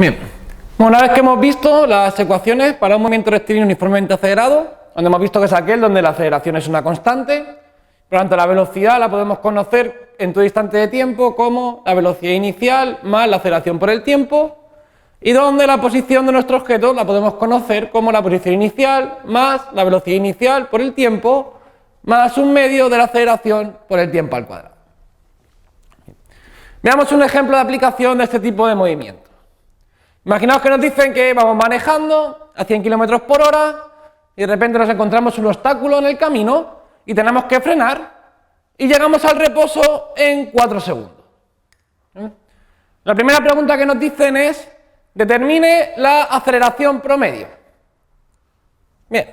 Bien, una vez que hemos visto las ecuaciones para un movimiento rectilíneo uniformemente acelerado, donde hemos visto que es aquel donde la aceleración es una constante, por lo tanto la velocidad la podemos conocer en todo instante de tiempo como la velocidad inicial más la aceleración por el tiempo, y donde la posición de nuestro objeto la podemos conocer como la posición inicial más la velocidad inicial por el tiempo más un medio de la aceleración por el tiempo al cuadrado. Veamos un ejemplo de aplicación de este tipo de movimiento. Imaginaos que nos dicen que vamos manejando a 100 km por hora y de repente nos encontramos un obstáculo en el camino y tenemos que frenar y llegamos al reposo en 4 segundos. La primera pregunta que nos dicen es: determine la aceleración promedio. Bien,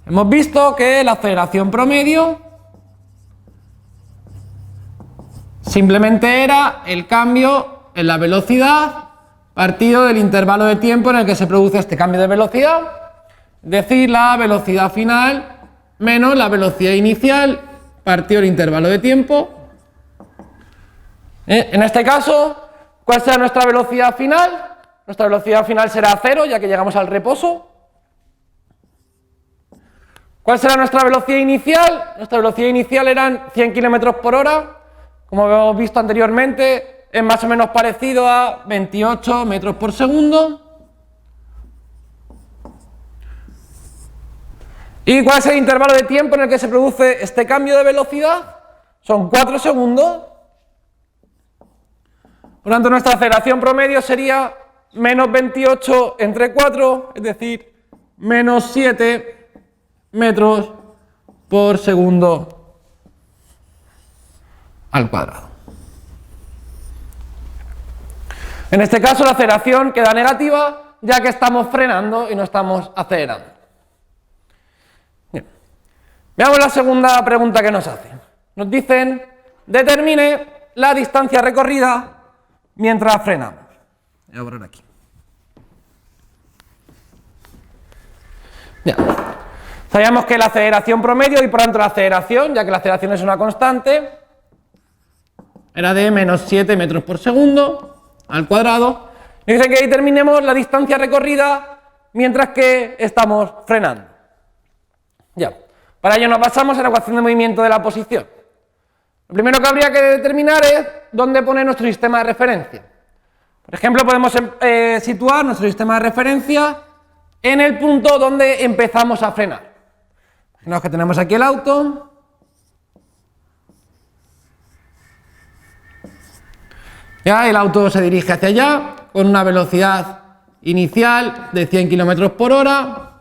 hemos visto que la aceleración promedio simplemente era el cambio en la velocidad partido del intervalo de tiempo en el que se produce este cambio de velocidad, es decir, la velocidad final menos la velocidad inicial partido del intervalo de tiempo. En este caso, ¿cuál será nuestra velocidad final? Nuestra velocidad final será 0, ya que llegamos al reposo. ¿Cuál será nuestra velocidad inicial? Nuestra velocidad inicial eran 100 km por hora. Como hemos visto anteriormente, es más o menos parecido a 28 metros por segundo. ¿Y cuál es el intervalo de tiempo en el que se produce este cambio de velocidad? Son 4 segundos. Por lo tanto, nuestra aceleración promedio sería menos 28 entre 4, es decir, menos 7 metros por segundo al cuadrado. En este caso la aceleración queda negativa, ya que estamos frenando y no estamos acelerando. Bien. Veamos la segunda pregunta que nos hacen. Nos dicen: determine la distancia recorrida mientras frenamos. Voy a poner aquí. Bien. Sabíamos que la aceleración promedio y por tanto la aceleración, ya que la aceleración es una constante, era de menos 7 metros por segundo al cuadrado. Nos dicen que determinemos la distancia recorrida mientras que estamos frenando. Ya. Para ello nos basamos en la ecuación de movimiento de la posición. Lo primero que habría que determinar es dónde poner nuestro sistema de referencia. Por ejemplo, podemos situar nuestro sistema de referencia en el punto donde empezamos a frenar. Imaginaos que tenemos aquí el auto. Ya, el auto se dirige hacia allá con una velocidad inicial de 100 km por hora,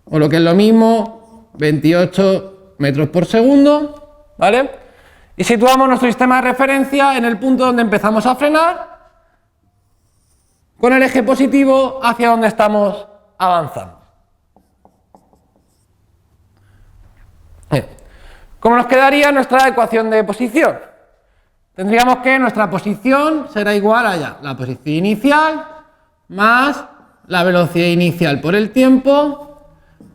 o lo que es lo mismo, 28 metros por segundo, ¿vale? Y situamos nuestro sistema de referencia en el punto donde empezamos a frenar, con el eje positivo hacia donde estamos avanzando. Bien. ¿Cómo nos quedaría nuestra ecuación de posición? Tendríamos que nuestra posición será igual a la posición inicial más la velocidad inicial por el tiempo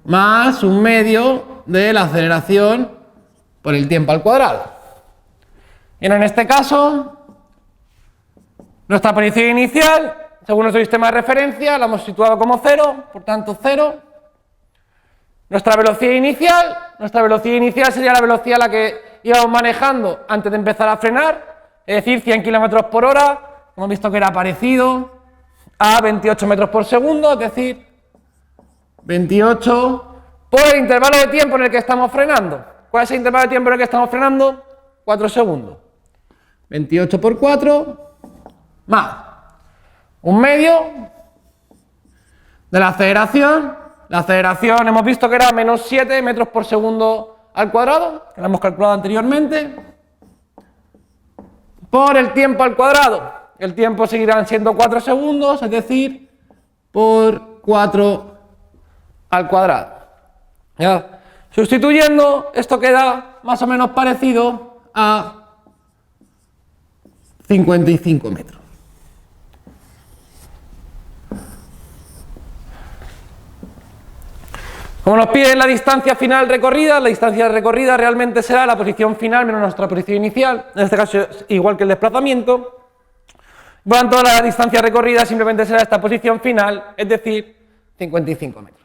más un medio de la aceleración por el tiempo al cuadrado. Y en este caso, nuestra posición inicial, según nuestro sistema de referencia, la hemos situado como 0, por tanto 0. Nuestra velocidad inicial sería la velocidad a la que íbamos manejando antes de empezar a frenar, es decir, 100 km por hora, hemos visto que era parecido a 28 metros por segundo, es decir, 28 por el intervalo de tiempo en el que estamos frenando. ¿Cuál es el intervalo de tiempo en el que estamos frenando? 4 segundos. 28 por 4 más un medio de la aceleración. La aceleración hemos visto que era menos 7 metros por segundo al cuadrado, que lo hemos calculado anteriormente, por el tiempo al cuadrado. El tiempo seguirán siendo 4 segundos, es decir, por 4 al cuadrado. ¿Ya? Sustituyendo, esto queda más o menos parecido a 55 metros. Como nos piden la distancia final recorrida, la distancia recorrida realmente será la posición final menos nuestra posición inicial, en este caso es igual que el desplazamiento, Por lo tanto, la distancia recorrida simplemente será esta posición final, es decir, 55 metros.